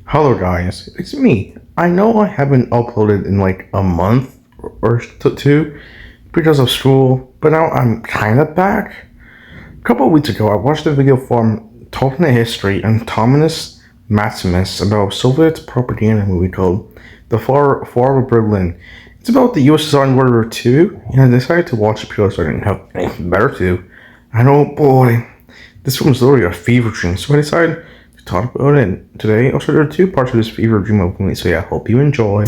Hello guys, it's me. I know I haven't uploaded in like a month or two because of school, but now I'm kinda back. A couple of weeks ago, I watched a video from Talking History and Thomas Maximus about Soviet propaganda movie called The Fall of Berlin. It's about the USSR in World War II, and I decided to watch it because I didn't have anything better to do. And oh boy, this film's literally a fever dream, so I decided to talk about it today. Also, there are two parts of this fever dream movie, so yeah, hope you enjoy.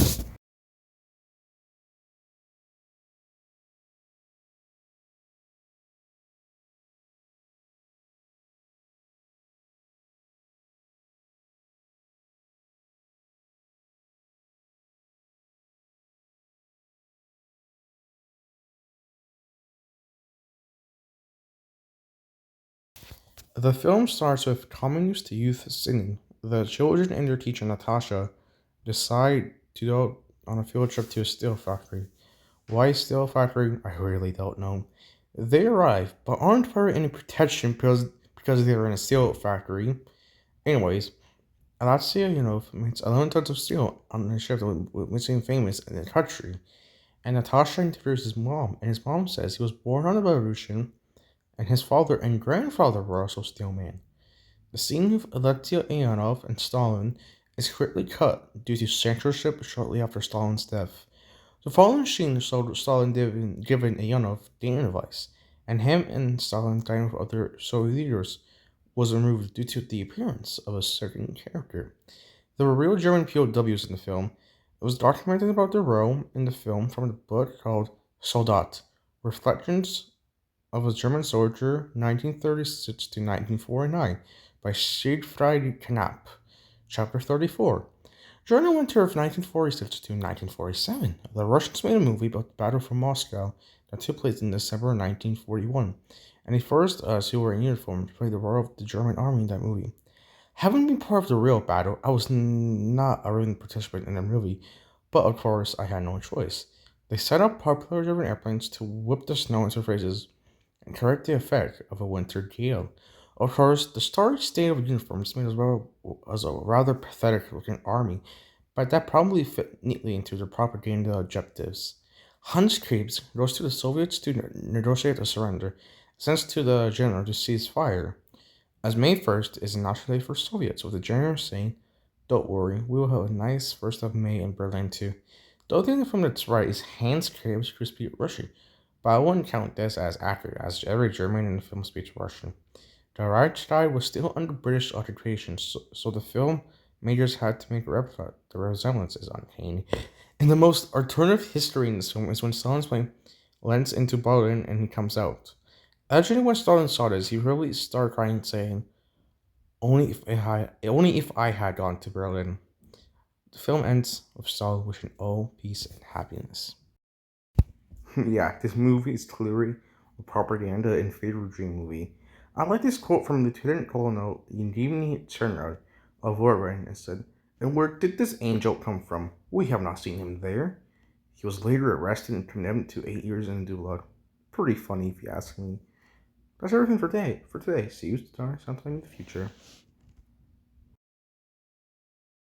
The film starts with communist youth singing. The children and their teacher Natasha decide to go on a field trip to a steel factory. Why steel factory? I really don't know. They arrive, but aren't wearing any protection because they're in a steel factory. Anyways, Alasia, makes 11 tons of steel on the ship that was made famous in the country. And Natasha interviews his mom, and his mom says he was born on the revolution, and his father and grandfather were also steelmen. The scene of Alexei Leonov and Stalin is quickly cut due to censorship shortly after Stalin's death. The following scene showed Stalin giving Leonov dating advice, and him and Stalin dining with other Soviet leaders was removed due to the appearance of a certain character. There were real German POWs in the film. It was documented about their role in the film from the book called Soldat, Reflections of a German Soldier, 1936 to 1949, by Siegfried Knapp. Chapter 34. During the winter of 1946 to 1947, the Russians made a movie about the Battle for Moscow that took place in December 1941, and they forced us who were in uniform to play the role of the German army in that movie. Having been part of the real battle, I was not a willing participant in the movie, but of course I had no choice. They set up popular German airplanes to whip the snow into faces and correct the effect of a winter gale. Of course, the starry state of uniforms made as a rather pathetic looking army, but that probably fit neatly into their propaganda objectives. Hans Krebs goes to the Soviets to negotiate a surrender, sends to the general to cease fire. As May 1st is a national day for Soviets, with the general saying, "Don't worry, we will have a nice 1st of May in Berlin too." The only thing from that's right is Hans Krebs could speak Russian, but I wouldn't count this as accurate, as every German in the film speaks Russian. The Reichstag was still under British occupation, so the film makers had to make a replica. The resemblance is uncanny. And the most alternative history in this film is when Stalin's plane lands into Berlin and he comes out. Actually, when Stalin saw this, he really started crying, saying, only if I had gone to Berlin." The film ends with Stalin wishing all peace and happiness. Yeah, this movie is clearly a propaganda and favorite dream movie. I like this quote from Lieutenant Colonel Yevgeny Chernov of Warren and said, "And where did this angel come from? We have not seen him there." He was later arrested and condemned to 8 years in Gulag. Pretty funny if you ask me. That's everything for today. See you sometime in the future.